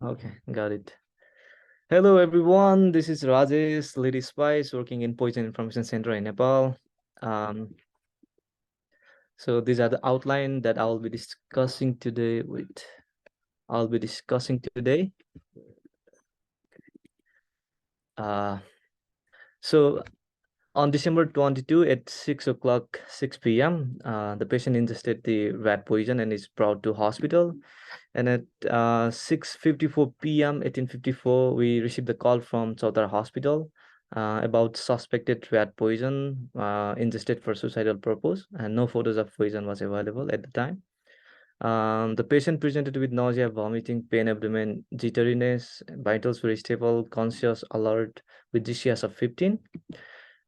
Okay, got it. Hello everyone, this is Rajesh, Lead SPIs working in Poison Information Center in Nepal. Um, so these are the outline that I'll be discussing today Uh, so on December 22 at 6 o'clock, 6 p.m., the patient ingested the rat poison and is brought to hospital. And at 6:54 p.m., 1854, we received the call from Chaudhara Hospital about suspected rat poison ingested for suicidal purpose, and no photos of poison was available at the time. The patient presented with nausea, vomiting, pain, abdomen, jitteriness, vitals very stable, conscious, alert, with GCS of 15.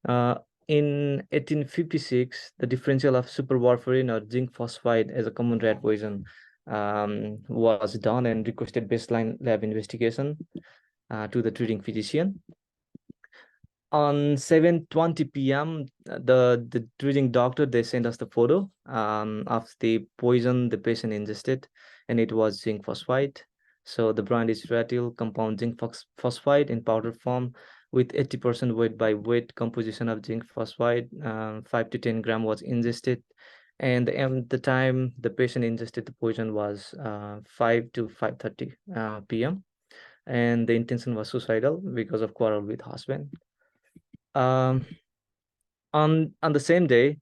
Uh, in 1856, the differential of superwarfarin or zinc phosphide as a common rat poison was done and requested baseline lab investigation to the treating physician. On 7:20 p.m., the treating doctor, they sent us the photo of the poison the patient ingested, and it was zinc phosphide. So the brand is Ratil compound zinc phosphide in powder form with 80% weight by weight composition of zinc phosphide. 5 to 10 gram was ingested, and the time the patient ingested the poison was 5 to 5:30 p.m. And the intention was suicidal because of quarrel with husband. Um, on the same day,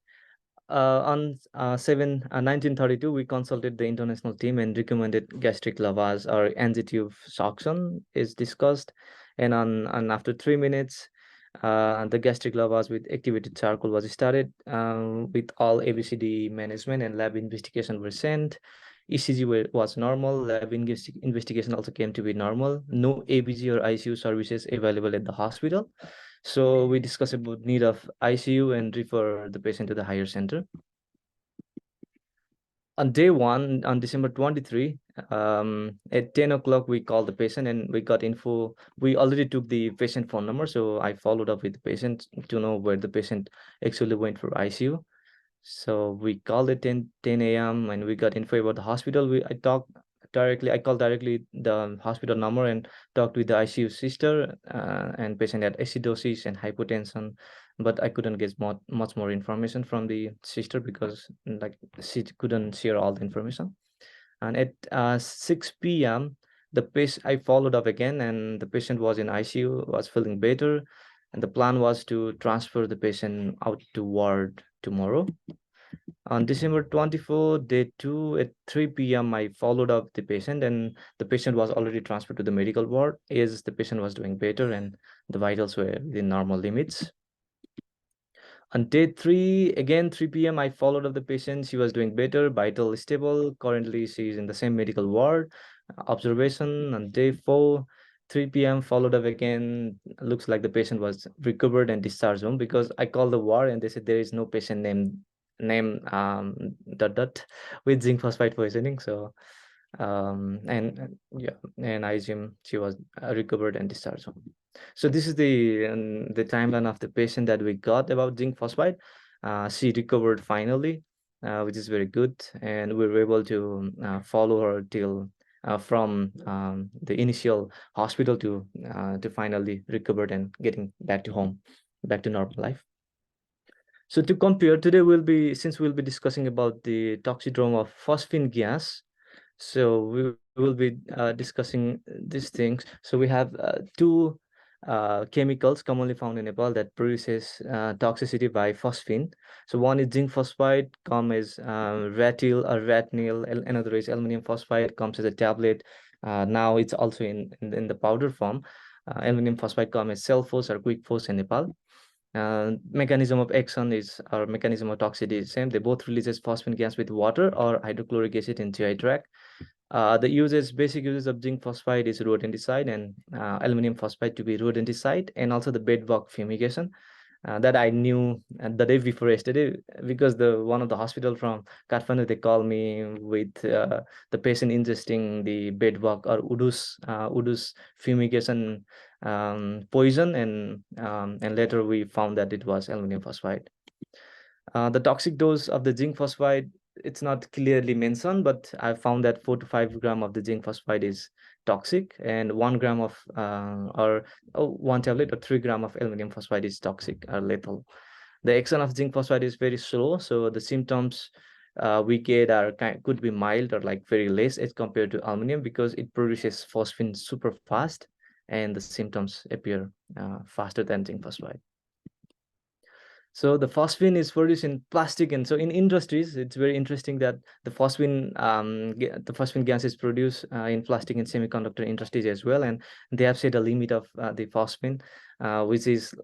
on 1932, we consulted the international team and recommended gastric lavage or angiotuve suction is discussed. And after 3 minutes, the gastric lavage with activated charcoal was started with all ABCD management and lab investigation were sent. ECG was normal. Lab investigation also came to be normal. No ABG or ICU services available at the hospital. So we discussed about need of ICU and refer the patient to the higher center. On day one, on December 23, at 10 o'clock, we called the patient and we got info. We already took the patient phone number, so I followed up with the patient to know where the patient actually went for ICU. So we called at 10 a.m. and we got info about the hospital. I called directly the hospital number and talked with the ICU sister, and patient had acidosis and hypotension, but I couldn't get much more information from the sister because like she couldn't share all the information. And at 6 p.m., the patient I followed up again, and the patient was in ICU, was feeling better, and the plan was to transfer the patient out to ward tomorrow. On December 24, day 2 at 3 p.m., I followed up the patient, and the patient was already transferred to the medical ward as the patient was doing better and the vitals were within normal limits. On day 3, again 3 p.m., I followed up the patient. She was doing better, vital stable. Currently, she is in the same medical ward. Observation on day 4, 3 p.m., followed up again. Looks like the patient was recovered and discharged home because I called the ward and they said there is no patient name dot dot with zinc phosphide poisoning. So yeah, and I assume she was recovered and discharged home. So this is the timeline of the patient that we got about zinc phosphide. She recovered finally, which is very good, and we were able to follow her till from the initial hospital to finally recovered and getting back to home, back to normal life. So to compare, today since we'll be discussing about the toxidrome of phosphine gas, so we will be discussing these things. So we have two chemicals commonly found in Nepal that produces toxicity by phosphine. So one is zinc phosphide, comes as ratil or ratnil. Another is aluminum phosphide, comes as a tablet. Now it's also in the powder form. Aluminum phosphide comes as cell-phos or quick-phos in Nepal. Mechanism of action is or mechanism of toxicity is same. They both releases phosphine gas with water or hydrochloric acid in GI tract. The basic uses of zinc phosphide is rodenticide and aluminum phosphide to be rodenticide, and also the bedbug fumigation. That I knew the day before yesterday because the one of the hospital from Kathmandu, they called me with the patient ingesting the bedbug or udus fumigation poison, and later we found that it was aluminum phosphide. The toxic dose of the zinc phosphide it's not clearly mentioned, but I found that 4 to 5 grams of the zinc phosphide is toxic, and 1 gram of or 1 tablet or 3 grams of aluminum phosphide is toxic or lethal. The action of zinc phosphide is very slow, so the symptoms we get are could be mild or like very less as compared to aluminum, because it produces phosphine super fast, and the symptoms appear faster than zinc phosphide. So the phosphine is produced in plastic, and so in industries, it's very interesting that the phosphine gas is produced in plastic and semiconductor industries as well, and they have set a limit of the phosphine, which is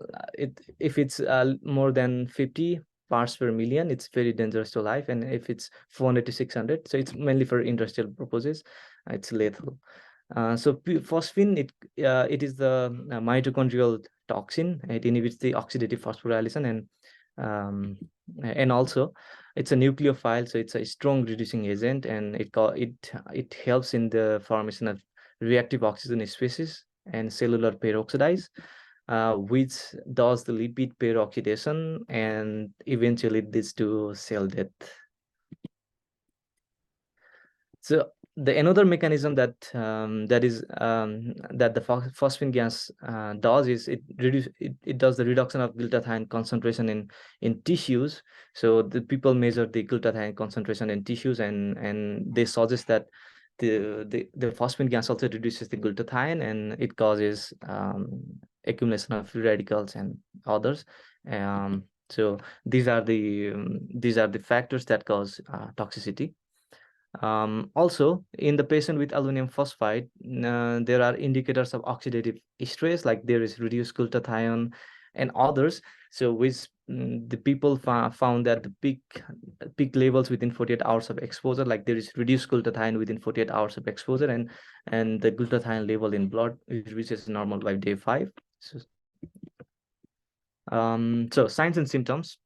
if it's more than 50 parts per million, it's very dangerous to life, and if it's 400 to 600, so it's mainly for industrial purposes, it's lethal. Phosphine, it is the mitochondrial toxin. It inhibits the oxidative phosphorylation, and also it's a nucleophile, so it's a strong reducing agent, and it helps in the formation of reactive oxygen species and cellular peroxidase, which does the lipid peroxidation and eventually leads to cell death. So the another mechanism that that the phosphine gas does is it does the reduction of glutathione concentration in tissues. So the people measure the glutathione concentration in tissues, and they suggest that the phosphine gas also reduces the glutathione, and it causes accumulation of free radicals and others. So these are the factors that cause toxicity. Also, in the patient with aluminum phosphide, there are indicators of oxidative stress, like there is reduced glutathione and others. So, which the people found that the peak levels within 48 hours of exposure, like there is reduced glutathione within 48 hours of exposure, and the glutathione level in blood reaches normal by day 5. So signs and symptoms.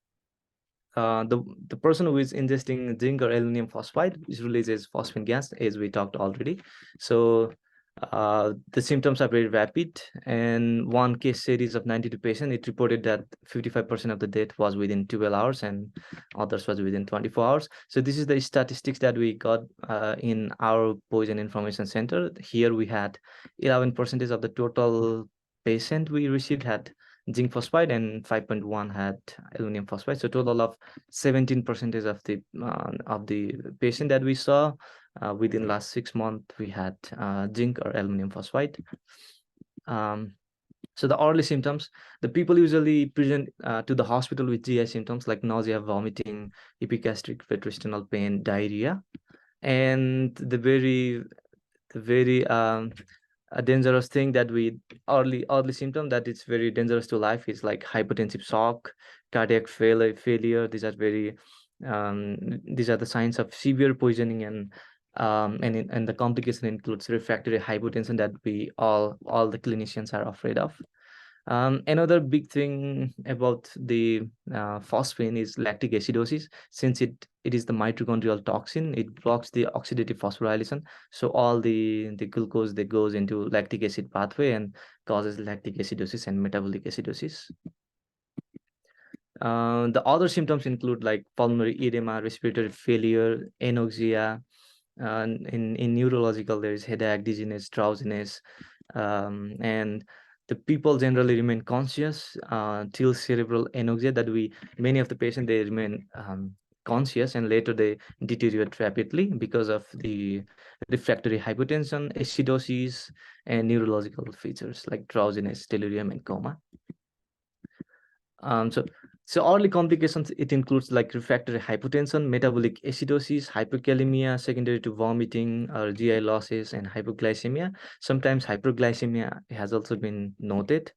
The person who is ingesting zinc or aluminum phosphide is releases phosphine gas, as we talked already. So the symptoms are very rapid, and one case series of 92 patients, it reported that 55% of the death was within 12 hours and others was within 24 hours. So this is the statistics that we got in our poison information center. Here we had 11% of the total patient we received had zinc phosphide, and 5.1 had aluminum phosphide. So total of 17% of the patient that we saw within last 6 months, we had zinc or aluminum phosphide. So the early symptoms, the people usually present to the hospital with GI symptoms like nausea, vomiting, epigastric gastrointestinal pain, diarrhea, and the very a dangerous thing that we early symptom that it's very dangerous to life is like hypotensive shock, cardiac failure. These are the signs of severe poisoning, and the complication includes refractory hypotension that we all the clinicians are afraid of. Another big thing about the phosphine is lactic acidosis. Since it is the mitochondrial toxin, it blocks the oxidative phosphorylation. So all the glucose that goes into lactic acid pathway and causes lactic acidosis and metabolic acidosis. The other symptoms include like pulmonary edema, respiratory failure, anoxia. In neurological, there is headache, dizziness, drowsiness, and the people generally remain conscious till cerebral anoxia. Many of the patients, they remain conscious, and later they deteriorate rapidly because of the refractory hypotension, acidosis, and neurological features like drowsiness, delirium, and coma. Um, so, so early complications, it includes like refractory hypotension, metabolic acidosis, hyperkalemia secondary to vomiting or GI losses, and hypoglycemia. Sometimes hyperglycemia has also been noted.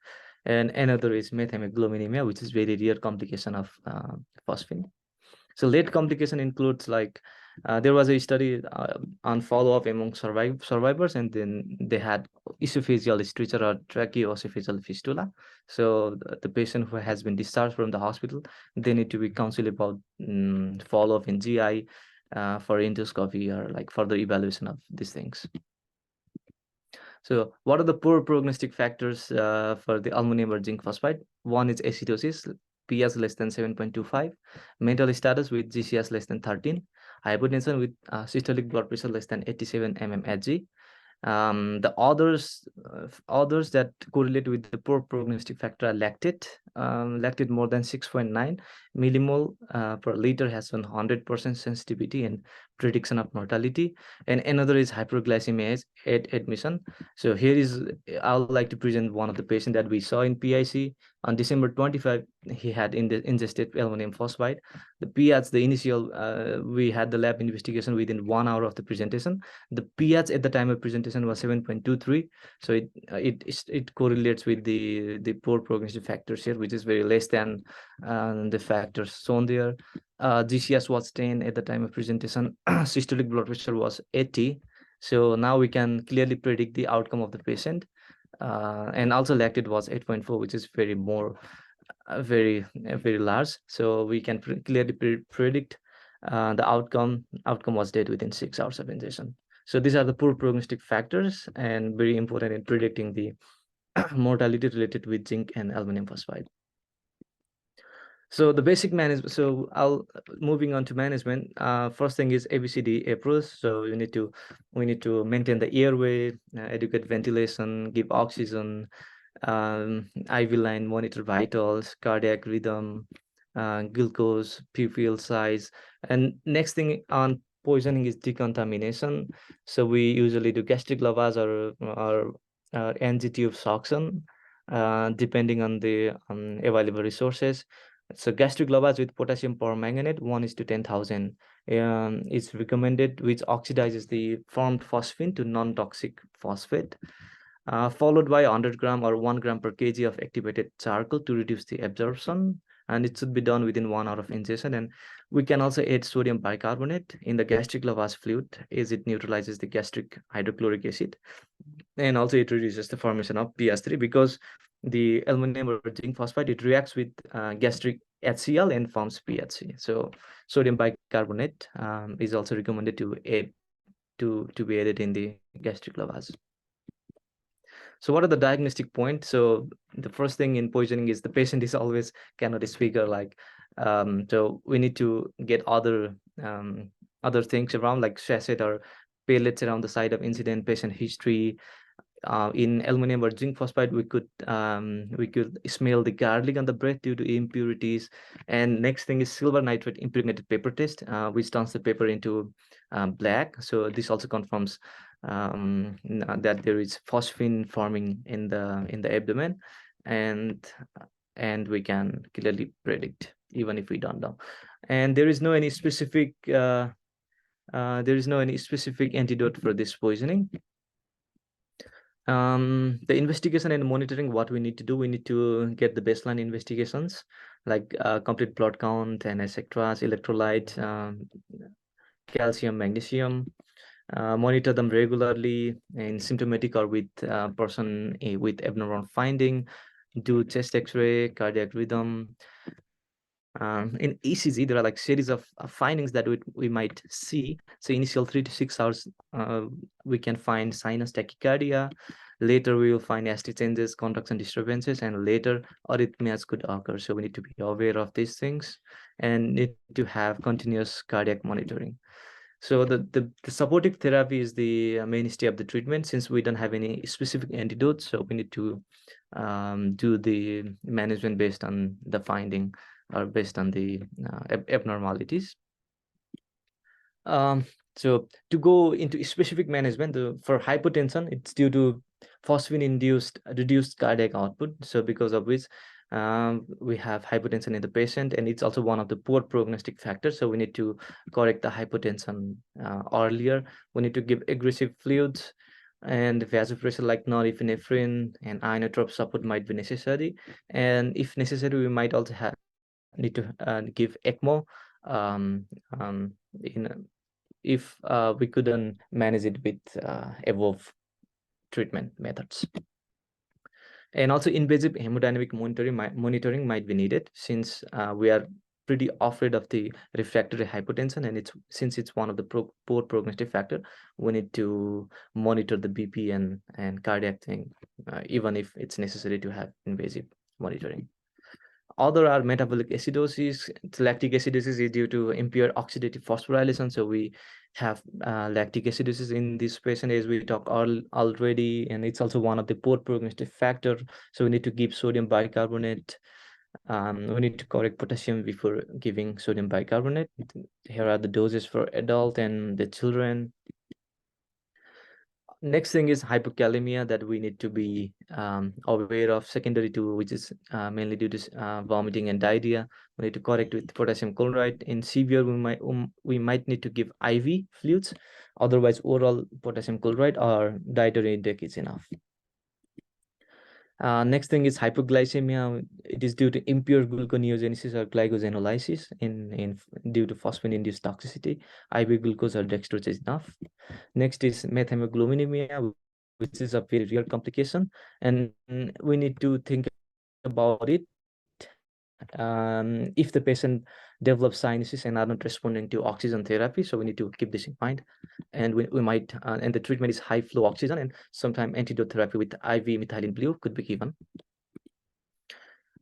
And another is methemoglobinemia, which is very rare complication of phosphine. So late complication includes like there was a study on follow-up among survivors, and then they had esophageal stricture or tracheoesophageal fistula. So the patient who has been discharged from the hospital, they need to be counseled about follow-up in GI for endoscopy or like further evaluation of these things. So what are the poor prognostic factors for the aluminum or zinc phosphide? One is acidosis, pH less than 7.25, mental status with GCS less than 13, hypotension with systolic blood pressure less than 87 mmHg. The others that correlate with the poor prognostic factor are lactate. Lactate more than 6.9 millimole per liter has 100% sensitivity and prediction of mortality. And another is hyperglycemia at admission. So here is, I would like to present one of the patient that we saw in PIC on December 25. He had ingested aluminum phosphide. The pH, the initial, we had the lab investigation within 1 hour of the presentation. The pH at the time of presentation was 7.23. So it correlates with the poor prognostic factors here, which is very less than the factors shown there. GCS was 10 at the time of presentation. Systolic blood pressure was 80. So now we can clearly predict the outcome of the patient. And also lactate was 8.4, which is very large. So we can clearly predict the outcome. Outcome was dead within 6 hours of ingestion. So these are the poor prognostic factors and very important in predicting the mortality related with zinc and aluminum phosphide. So the basic management. So I'll moving on to management. First thing is ABCD approach. So we need to maintain the airway, educate ventilation, give oxygen, IV line, monitor vitals, cardiac rhythm, glucose, pupil size. And next thing on poisoning is decontamination. So we usually do gastric lavage or NG tube suction, depending on the available resources. So gastric lavage with potassium permanganate 1:10,000 is recommended, which oxidizes the formed phosphine to non-toxic phosphate. Followed by 100 gram or 1 gram per kg of activated charcoal to reduce the absorption, and it should be done within 1 hour of ingestion. And we can also add sodium bicarbonate in the gastric lavage fluid, as it neutralizes the gastric hydrochloric acid, and also it reduces the formation of PS3, because the aluminum or zinc phosphide, it reacts with gastric HCl and forms PHC. So sodium bicarbonate is also recommended to be added in the gastric lavage. So what are the diagnostic points? So the first thing in poisoning is the patient is always cannot speak, or like, so we need to get other things around, like sachet or pellets around the site of incident, patient history. In aluminum or zinc phosphide, we could smell the garlic on the breath due to impurities. And next thing is silver nitrate impregnated paper test, which turns the paper into black. So this also confirms that there is phosphine forming in the abdomen, and we can clearly predict even if we don't know. And there is no any specific antidote for this poisoning. The investigation and monitoring, what we need to do, we need to get the baseline investigations, like complete blood count and etc., electrolyte, calcium, magnesium. Monitor them regularly in symptomatic or with person with abnormal finding. Do chest x-ray, cardiac rhythm. In ECG, there are like series of findings that we might see. So initial 3 to 6 hours, we can find sinus tachycardia. Later, we will find ST changes, contraction disturbances, and later arrhythmias could occur. So we need to be aware of these things and need to have continuous cardiac monitoring. So the supportive therapy is the mainstay of the treatment, since we don't have any specific antidotes. So we need to do the management based on the finding or based on the abnormalities. So to go into specific management, for hypotension, it's due to phosphine-induced reduced cardiac output. So because of which we have hypotension in the patient, and it's also one of the poor prognostic factors. So we need to correct the hypotension earlier. We need to give aggressive fluids, and vasopressor like norepinephrine and inotrope support might be necessary. And if necessary, we might also need to give ECMO if we couldn't manage it with above treatment methods. And also invasive hemodynamic monitoring might be needed, since we are pretty afraid of the refractory hypotension, and since it's one of the poor prognostic factor, we need to monitor the BP and cardiac thing, even if it's necessary to have invasive monitoring. Other are metabolic acidosis. Lactic acidosis is due to impaired oxidative phosphorylation. So we have lactic acidosis in this patient, as we talked already, and it's also one of the poor prognostic factor. So we need to give sodium bicarbonate. We need to correct potassium before giving sodium bicarbonate. Here are the doses for adult and the children. Next thing is hypokalemia that we need to be aware of, secondary to which is mainly due to vomiting and diarrhea. We need to correct with potassium chloride. In severe, we might need to give IV fluids. Otherwise, oral potassium chloride or dietary intake is enough. Next thing is hypoglycemia. It is due to impure gluconeogenesis or glycogenolysis in due to phosphine-induced toxicity. IV glucose or dextrose is enough. Next is methemoglobinemia, which is a very real complication, and we need to think about it. If the patient develops sinuses and are not responding to oxygen therapy, so we need to keep this in mind. And we might, and the treatment is high flow oxygen, and sometimes antidote therapy with IV methylene blue could be given.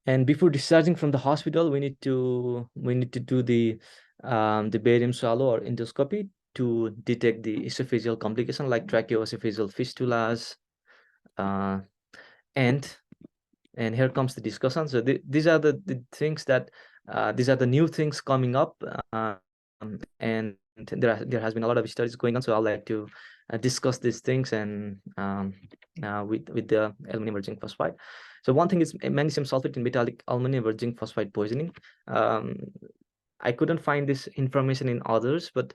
And before discharging from the hospital, we need to do the barium swallow or endoscopy to detect the esophageal complication like tracheoesophageal fistulas. And here comes the discussion. So these are the things that these are the new things coming up, and there has been a lot of studies going on. So I'd like to discuss these things and with the aluminum or zinc phosphide. So one thing is magnesium sulfate in metallic aluminum or zinc phosphide poisoning. I couldn't find this information in others, but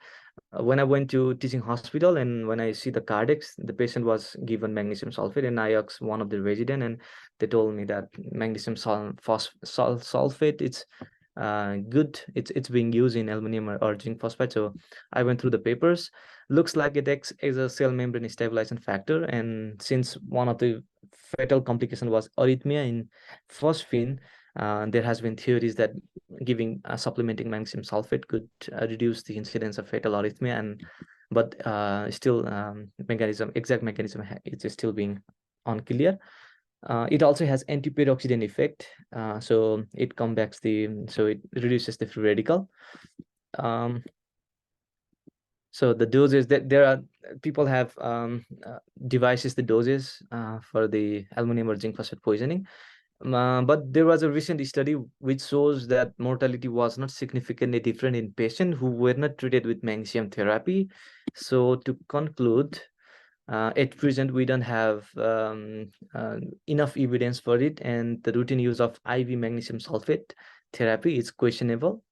when I went to teaching hospital and when I see the cardex, the patient was given magnesium sulfate, and I asked one of the resident, and they told me that magnesium sulfate, it's good. It's being used in aluminum or zinc phosphide. So I went through the papers. Looks like it acts as a cell membrane stabilization factor, and since one of the fatal complication was arrhythmia in phosphine, there has been theories that giving supplementing magnesium sulfate could reduce the incidence of fatal arrhythmia, but still exact mechanism is still being unclear. It also has antioxidant effect, so it combats so it reduces the free radical. So the doses that there are, people have devices the doses for the aluminum or zinc phosphate poisoning. But there was a recent study which shows that mortality was not significantly different in patients who were not treated with magnesium therapy. So to conclude, at present, we don't have enough evidence for it, and the routine use of IV magnesium sulfate therapy is questionable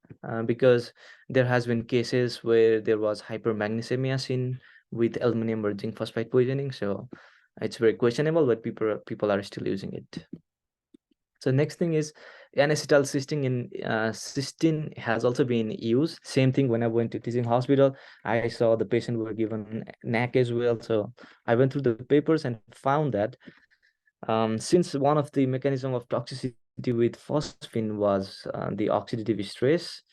because there has been cases where there was hypermagnesemia seen with aluminum or zinc phosphide poisoning. So it's very questionable, but people are still using it. So next thing is N-acetylcysteine cysteine has also been used. Same thing, when I went to teaching hospital, I saw the patient were given NAC as well. So I went through the papers and found that since one of the mechanism of toxicity with phosphine was the oxidative stress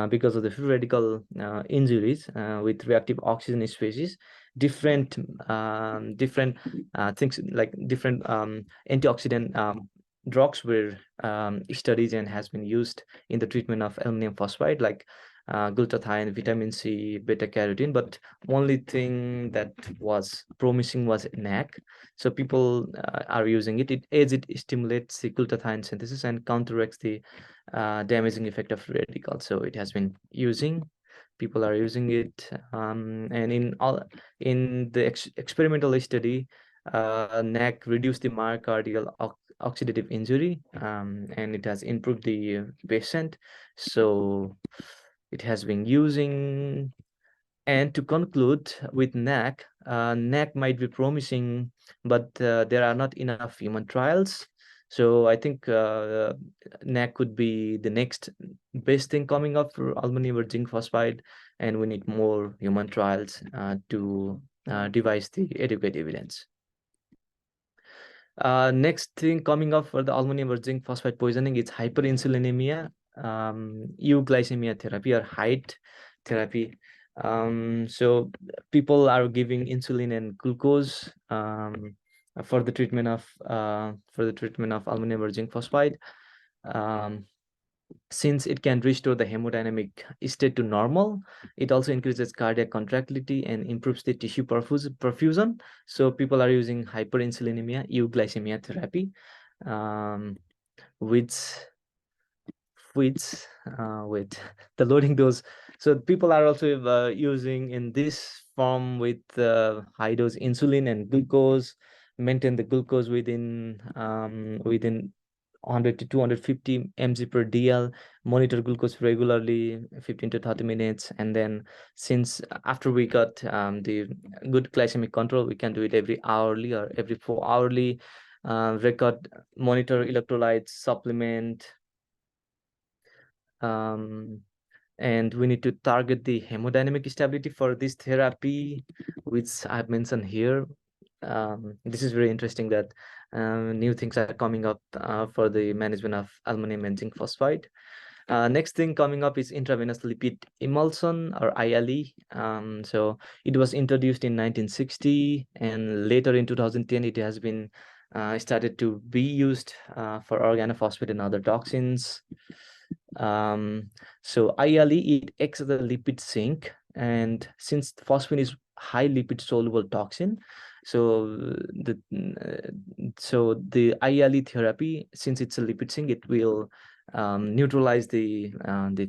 because of the free radical injuries with reactive oxygen species, different things like different antioxidant drugs were studied and has been used in the treatment of aluminum phosphide, like glutathione, vitamin C, beta carotene. But only thing that was promising was NAC. So people are using it. It stimulates the glutathione synthesis and counteracts the damaging effect of free radicals. So it has been people are using it, and in the experimental study, NAC reduced the myocardial oxidative injury, and it has improved the patient. So it has been using. And to conclude with NAC, NAC might be promising, but there are not enough human trials. So I think NAC could be the next best thing coming up for aluminum or zinc phosphide, and we need more human trials to devise the adequate evidence. Next thing coming up for the aluminum or zinc phosphide poisoning is hyperinsulinemia, euglycemia therapy or height therapy. So people are giving insulin and glucose for the treatment of aluminum or zinc phosphide. Since it can restore the hemodynamic state to normal, it also increases cardiac contractility and improves the tissue perfusion. So people are using hyperinsulinemia, euglycemia therapy, um, which with with the loading dose. So people are also using in this form with high dose insulin and glucose, maintain the glucose within 100 to 250 mg per dl, monitor glucose regularly 15 to 30 minutes, and then since after we got the good glycemic control, we can do it every hourly or every 4 hourly. Record, monitor electrolytes, supplement, um, and we need to target the hemodynamic stability for this therapy, which I've mentioned here. This is very interesting that new things are coming up for the management of aluminum and zinc phosphide. Next thing coming up is intravenous lipid emulsion, or ILE. So it was introduced in 1960, and later in 2010 it has been started to be used for organophosphate and other toxins. So ILE, it acts as a lipid sink, and since phosphine is high lipid soluble toxin, so the ILE therapy, since it's a lipid sink, it will neutralize the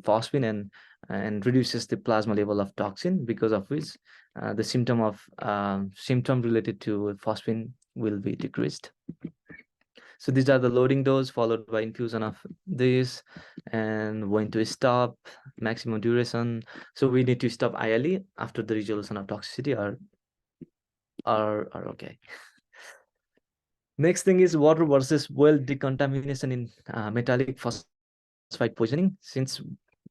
phosphine and reduces the plasma level of toxin, because of which the symptom related to phosphine will be decreased. So these are the loading dose followed by infusion of this, and when to stop, maximum duration. So we need to stop ILE after the resolution of toxicity are okay. Next thing is water versus well decontamination in metallic phosphide poisoning. Since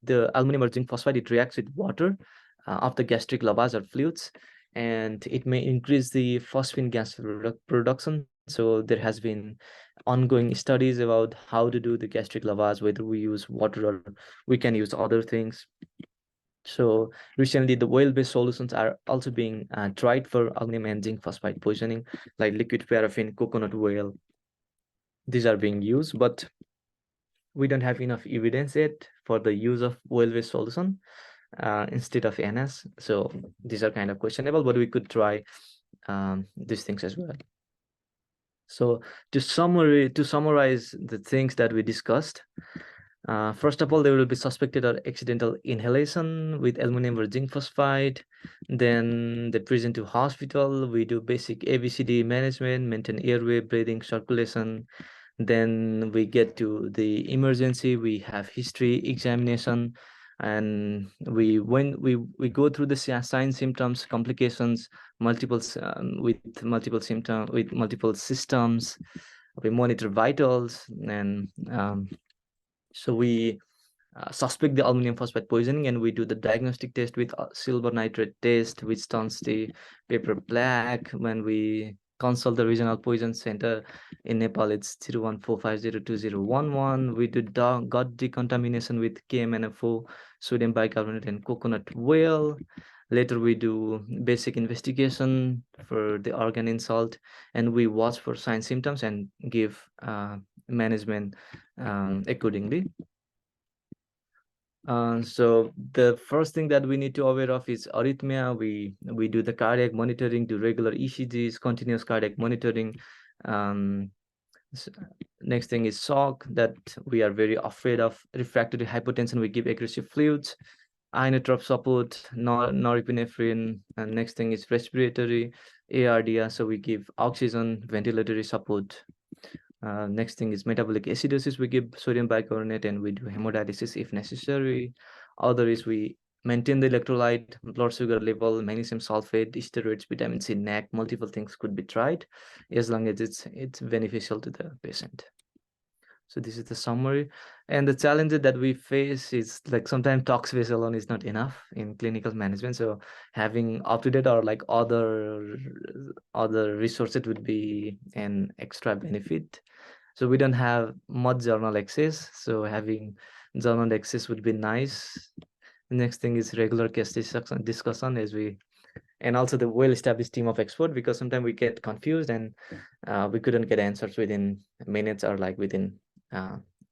the aluminum or zinc phosphide, it reacts with water of the gastric lavage or fluids, and it may increase the phosphine gas production. So there has been ongoing studies about how to do the gastric lavage, whether we use water or we can use other things. So recently, the oil-based solutions are also being tried for aluminum and zinc phosphide poisoning, like liquid paraffin, coconut oil. These are being used, but we don't have enough evidence yet for the use of oil-based solution instead of NS. So these are kind of questionable, but we could try these things as well. So to summarize the things that we discussed, first of all, there will be suspected or accidental inhalation with aluminum or zinc phosphide. Then they present to hospital. We do basic ABCD management, maintain airway, breathing, circulation. Then we get to the emergency. We have history examination, and when we go through the signs, symptoms, complications, with multiple symptoms, with multiple systems. We monitor vitals, and so we suspect the aluminum phosphide poisoning, and we do the diagnostic test with silver nitrate test, which turns the paper black. When we consult the regional poison center in Nepal, it's 0145020011. We do gut decontamination with KMNFO, sodium bicarbonate, and coconut oil. Later, we do basic investigation for the organ insult, and we watch for sign symptoms and give management accordingly. So the first thing that we need to aware of is arrhythmia. We do the cardiac monitoring, do regular ECGs, continuous cardiac monitoring. Um, Next thing is shock, that we are very afraid of refractory hypotension. We give aggressive fluids, inotrope support, norepinephrine. And next thing is respiratory, ARDS. So we give oxygen, ventilatory support. Next thing is metabolic acidosis. We give sodium bicarbonate, and we do hemodialysis if necessary. Other is we maintain the electrolyte, blood sugar level, magnesium sulfate, steroids, vitamin C, NAC. Multiple things could be tried as long as it's beneficial to the patient. So this is the summary. And the challenges that we face is, like, sometimes tox base alone is not enough in clinical management. So having up-to-date or like other resources would be an extra benefit. So we don't have much journal access. So having journal access would be nice. The next thing is regular case discussion as we, and also the well-established team of expert, because sometimes we get confused and we couldn't get answers within minutes or like within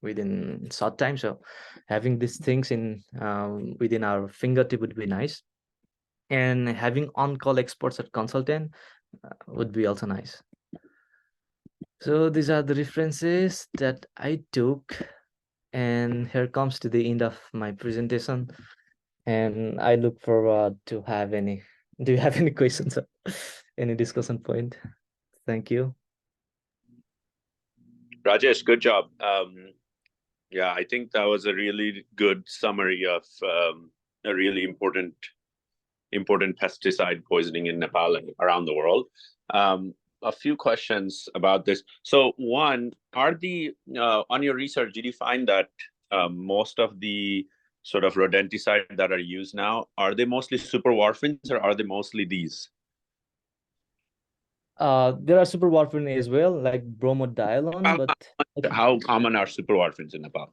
within short time. So having these things in within our fingertip would be nice, and having on-call experts or consultant would be also nice. So these are the references that I took, and here comes to the end of my presentation. And I look forward to have any. Do you have any questions or any discussion point? Thank you. Rajesh, good job. Yeah, I think that was a really good summary of a really important pesticide poisoning in Nepal and around the world. A few questions about this. So, one, are the on your research, did you find that most of the sort of rodenticide that are used now, are they mostly superwarfarin or are they mostly these? There are superwarfarin as well, like bromodiolone, How, but how common are superwarfarins in Nepal?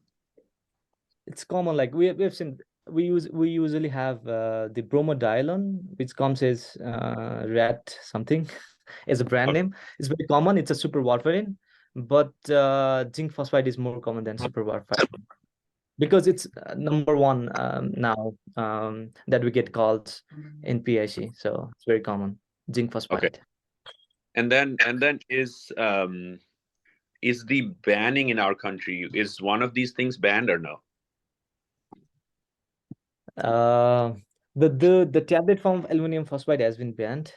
it's common. Like we've seen, we usually have the bromodiolone, which comes as rat something as a brand Okay. name. It's very common. It's a superwarfarin, but zinc phosphide is more common than superwarfarin because it's number one now that we get calls in PIC. So it's very common. Zinc Okay. phosphide. And then is the banning in our country, is one of these things banned or no? Uh, the tablet form of aluminum phosphide has been banned,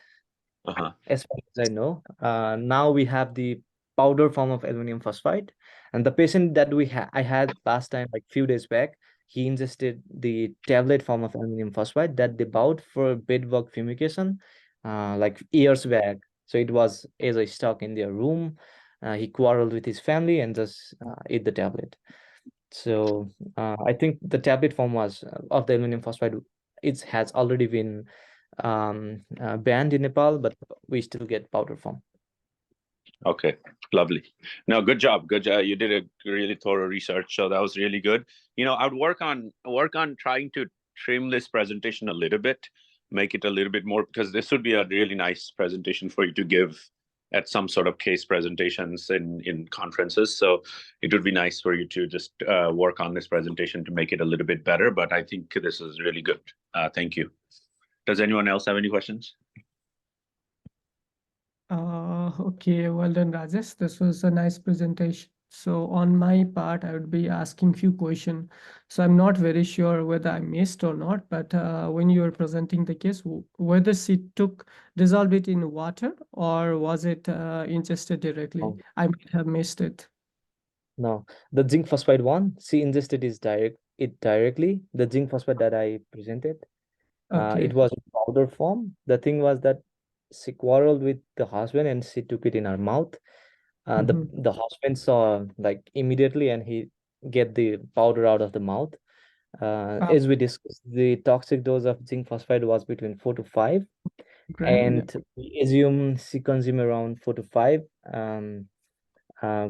Uh-huh. as far as I know. Now we have the powder form of aluminum phosphide, and the patient that I had last time, like few days back, he ingested the tablet form of aluminum phosphide that they bought for bedbug fumigation, like years back. So it was as a stock in their room. He quarreled with his family and just ate the tablet. So I think the tablet form was of the aluminum phosphide. It has already been banned in Nepal, but we still get powder form. Okay, lovely. No, good job. Good job. You did a really thorough research, so that was really good. I would work on trying to trim this presentation a little bit, make it a little bit more, because this would be a really nice presentation for you to give at some sort of case presentations in conferences. So it would be nice for you to just work on this presentation to make it a little bit better. But I think this is really good. Thank you. Does anyone else have any questions? Okay, well done, Rajesh. This was a nice presentation. So on my part, I would be asking few questions. So I'm not very sure whether I missed or not, but when you were presenting the case, whether she dissolved it in water or was it ingested directly? Oh, I might have missed it. no, the zinc phosphide one, she ingested it directly. The zinc phosphide that I presented, it Okay. was in powder form. The thing was that she quarreled with the husband and she took it in her mouth. The Mm-hmm. the husband saw like immediately, and he get the powder out of the mouth. As we discussed, the toxic dose of zinc phosphide was between 4 to 5, Gram, yeah. and we assume she consumed around 4 to 5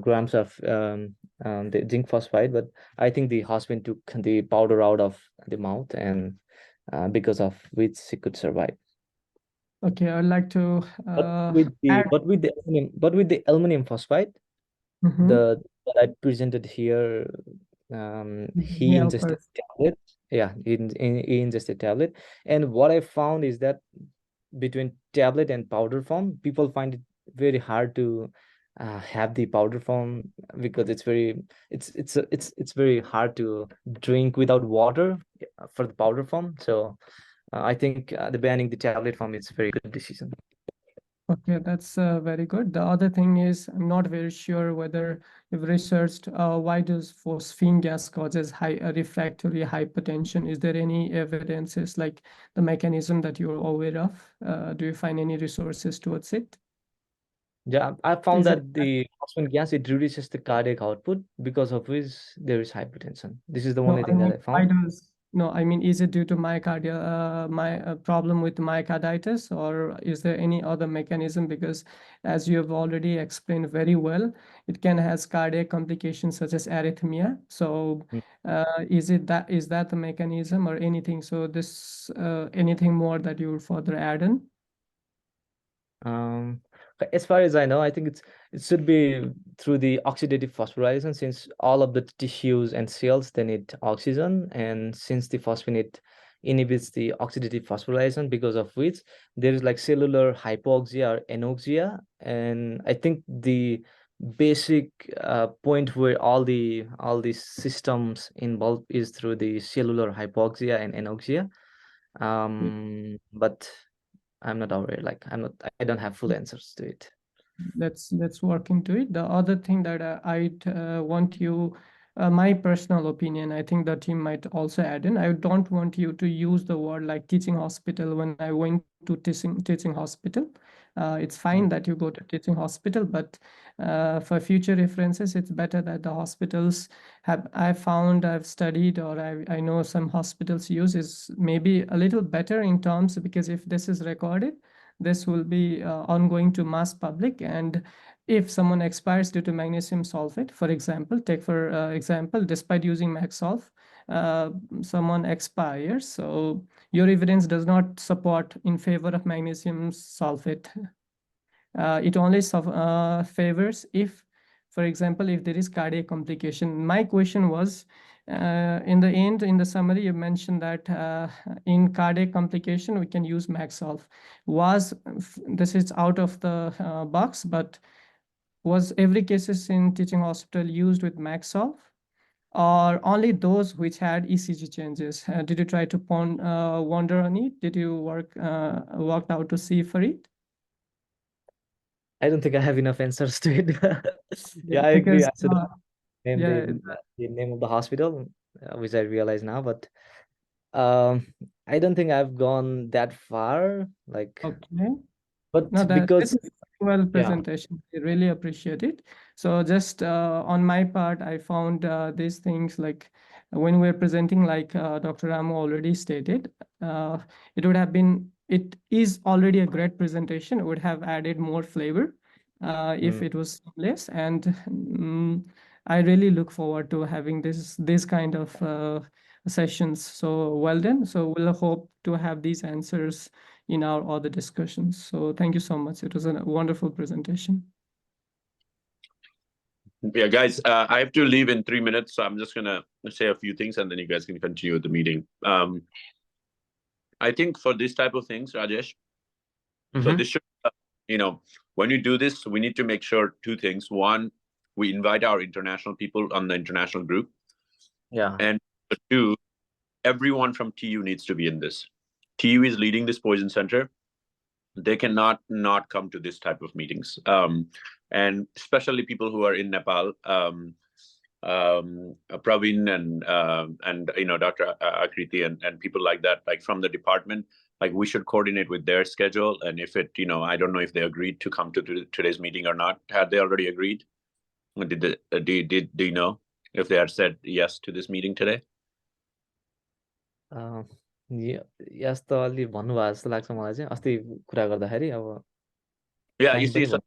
grams of the zinc phosphide. But I think the husband took the powder out of the mouth, and because of which she could survive. Okay, I'd like to But with the add. aluminum phosphide, Mm-hmm. the that I presented here, he Nail ingested first. tablet. Yeah, he ingested tablet. And what I found is that between tablet and powder form, people find it very hard to have the powder form because it's very hard to drink without water for the powder form. So I think the banning the tablet form is a very good decision. Okay, that's very good. The other thing is, I'm not very sure whether you've researched why does phosphine gas causes refractory hypertension. Is there any evidences like the mechanism that you're aware of? Do you find any resources towards it? Yeah, I found Is it that the phosphine gas, it reduces the cardiac output, because of which there is hypertension. This is the no? only I thing that mean, I why found. does no? I mean, is it due to myocardial my problem with myocarditis, or is there any other mechanism? Because as you have already explained very well, it can has cardiac complications such as arrhythmia. So, Mm. is that the mechanism or anything? So this anything more that you would further add in? Um, As far as I know, I think it should be through the oxidative phosphorylation, since all of the tissues and cells they need oxygen, and since the phosphonate inhibits the oxidative phosphorylation, because of which there is like cellular hypoxia or anoxia, and I think the basic point where all these systems involved is through the cellular hypoxia and anoxia. But I'm not aware. Like I don't have full answers to it. Let's work into it. The other thing that I'd want you, my personal opinion, I think the team might also add in. I don't want you to use the word like teaching hospital when I went to teaching hospital. It's fine that you go to teaching hospital, but for future references, it's better that the hospitals have. I've studied, or I know some hospitals use is maybe a little better in terms, because if this is recorded, this will be ongoing to mass public. And if someone expires due to magnesium sulfate, for example, take for example, despite using MagSolve, someone expires, so your evidence does not support in favor of magnesium sulfate. It only favors if, for example, if there is cardiac complication. My question was, in the end, in the summary, you mentioned that in cardiac complication, we can use MagSolve. This is out of the box, but was every cases in teaching hospital used with MagSolve, or only those which had ECG changes? Did you try to wander on it? Did you worked out to see for it? I don't think I have enough answers to it. Yeah, Yeah, I agree. because I should have named yeah, the name of the hospital, which I realize now. But I don't think I've gone that far. Like, okay. No, but that because is well yeah, presentation. I really appreciate it. So just on my part, I found these things like when we're presenting, like Dr. Ramu already stated, it is already a great presentation. It would have added more flavor if it was less. And I really look forward to having this kind of sessions. So well done. So we'll hope to have these answers in our other discussions. So thank you so much. It was a wonderful presentation. Yeah, guys, I have to leave in 3 minutes, so I'm just gonna say a few things, and then you guys can continue with the meeting. I think for this type of things, Rajesh, so this should, when you do this, we need to make sure two things. One, we invite our international people on the international group. yeah. And two, everyone from TU needs to be in this. TU is leading this poison center. They cannot not come to this type of meetings. And especially people who are in Nepal, Praveen and Dr. Akriti and people like that, like from the department, like we should coordinate with their schedule. And if it, I don't know if they agreed to come to today's meeting or not. Had they already agreed? Do you know if they had said yes to this meeting today? Yes त अलि भन्नुभएको जस्तो लाग्छ मलाई चाहिँ अस्ति कुरा गर्दाखेरि अब Yeah, you टाइम see, पनि so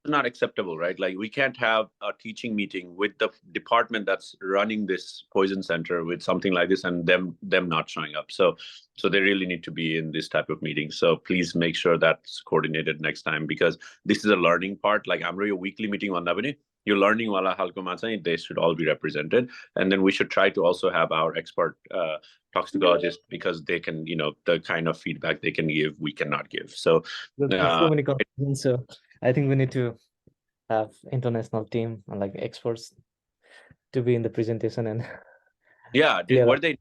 not acceptable, right? Like we can't have a teaching meeting with the department that's running this poison center with something like this and them not showing up. So they really need to be in this type of meeting. So please make sure that's coordinated next time, because this is a learning part. Like I'm really a weekly meeting on Nabini. You're learning wala halkoma chahi, they should all be represented. And then we should try to also have our expert toxicologist, because they can, the kind of feedback they can give, we cannot give. So there's so many confusions. So I think we need to have international team and like experts to be in the presentation and yeah, were they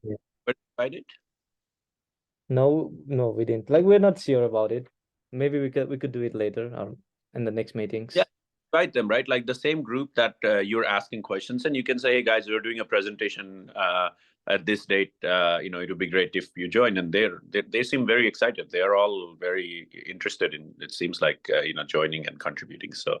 invited? No, we didn't. Like we're not sure about it. Maybe we could do it later or in the next meetings. Yeah, invite them, right? Like the same group that you're asking questions, and you can say, hey guys, we're doing a presentation at this date. It would be great if you join. And they seem very excited. They are all very interested in, it seems like, joining and contributing. So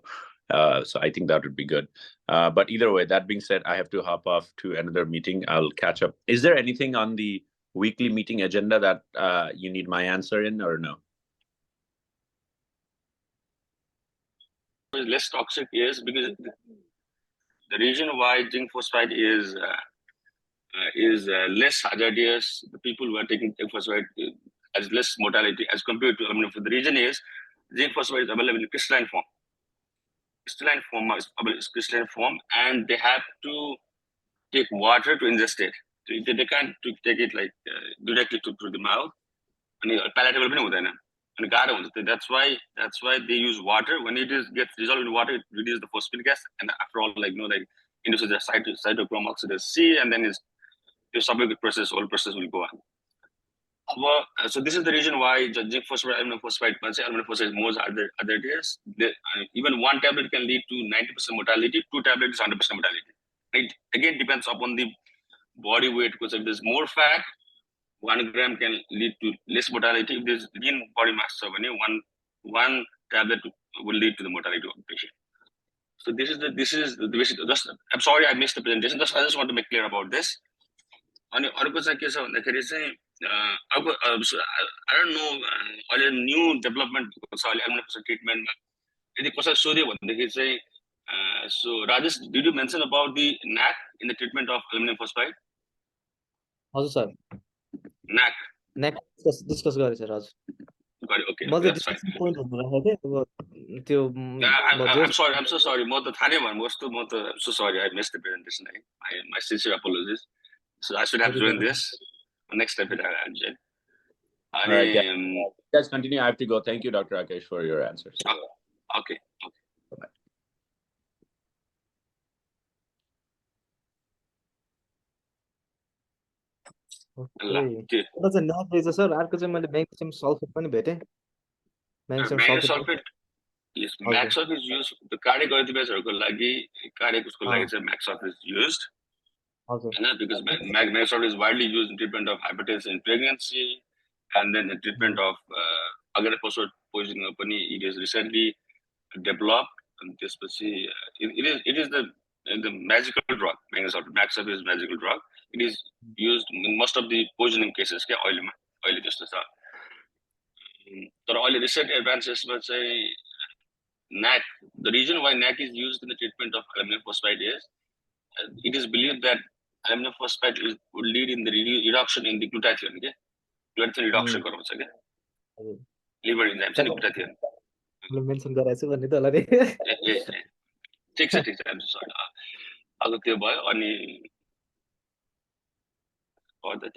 I think that would be good. But either way, that being said, I have to hop off to another meeting. I'll catch up. Is there anything on the weekly meeting agenda that you need my answer in, or no? Is less toxic, yes, because the reason why zinc phosphide is less hazardous, the people who are taking zinc phosphide has less mortality as compared to, the reason is zinc phosphide is available in crystalline form. Crystalline form, and they have to take water to ingest it. So they can't take it like directly to the mouth. And palatable पनि हुँदैन अनि गाह्रो हुन्छ. That's why they use water. When it gets dissolved in water, it reduces the phosphate gas, and after all, like induces the cytochrome oxidase C, and then the subsequent process, whole process will go on. So this is the reason why zinc phosphide, aluminum phosphide, aluminum phosphide most other days. Even one tablet can lead to 90% mortality. 2 tablets is 100% mortality. It again depends upon the body weight, because if there's more fat, 1 gram can lead to less mortality. If there's lean body mass, one tablet will lead to the mortality of the patient. So this is the basic. I'm sorry I missed the presentation. I just want to make clear about this. अनि अर्को चाहिँ के छ भन्दाखेरि चाहिँ अब I don't know अहिले new development छ अहिले एल्युमिनियम फस्फाइड ट्रिटमेन्टमा यदि कसैले सोध्यो भनेदेखि चाहिँ so Rajesh, did you mention about the NAC in the treatment of aluminum phosphide? हजुर सर NAC डिस्कस गरेँ सर हजुर. Okay, म that's fine. पोइन्ट हुनु राखेको थिएँ अब त्यो I'm sorry, I'm so sorry. म त थाहा नै भन्नु कस्तो म त I'm so sorry I missed the presentation. My sincere apologies. So I should have joined this. Next step it I'll join. All right, guys, continue. I have to go. Thank you, Dr. Rakesh, for your answers. Okay. Bye-bye. Okay. That's a NAC is sir. अर्को चाहिँ मैले magnesium sulfate पनि भेटेँ. Magnesium sulfate. Yes, max sulfate is used. The cardiac arrhythmiasहरूको लागि cardiac उसको लागि चाहिँ max sulfate is used. Because magnesium sulfate is widely used in treatment of hypertension in pregnancy, and then the treatment of agar phosphate poisoning पनि it is recently developed. And त्यसपछि it is the magical drug. Magnesium sulfate, max sulfate is magical drug. It is used in most of the poisoning cases. क्या अहिले त्यस्तो छ. तर अहिले recent advances मा चाहिँ NAC. The reason why NAC is used in the treatment of aluminum phosphide is it is believed that aluminum phosphide would lead in the reduction in the glutathione. Okay? Glutathione reduction गराउँछ क्या. Liver enzyme चाहिँ glutathione. Mention गराएको छु भन्ने त होला नि. ठिक छ I'm sorry. अब त्यो भयो अनि अब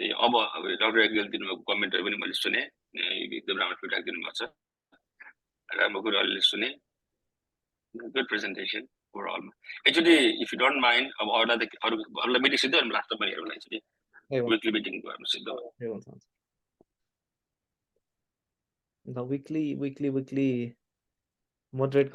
डाक्टर एकले दिनुभएको कमेन्टहरु पनि मैले सुने. एकदम राम्रो फिडब्याक दिनुभएको छ. राम्रो कुराहरुले सुने. Good presentation overall. Actually, if you don't mind, अब अरूलाई मिटिङ सिधै लाग्छ पनि हेर्नुलाई चाहिँ weekly meeting गर्नु सिधै. The weekly moderate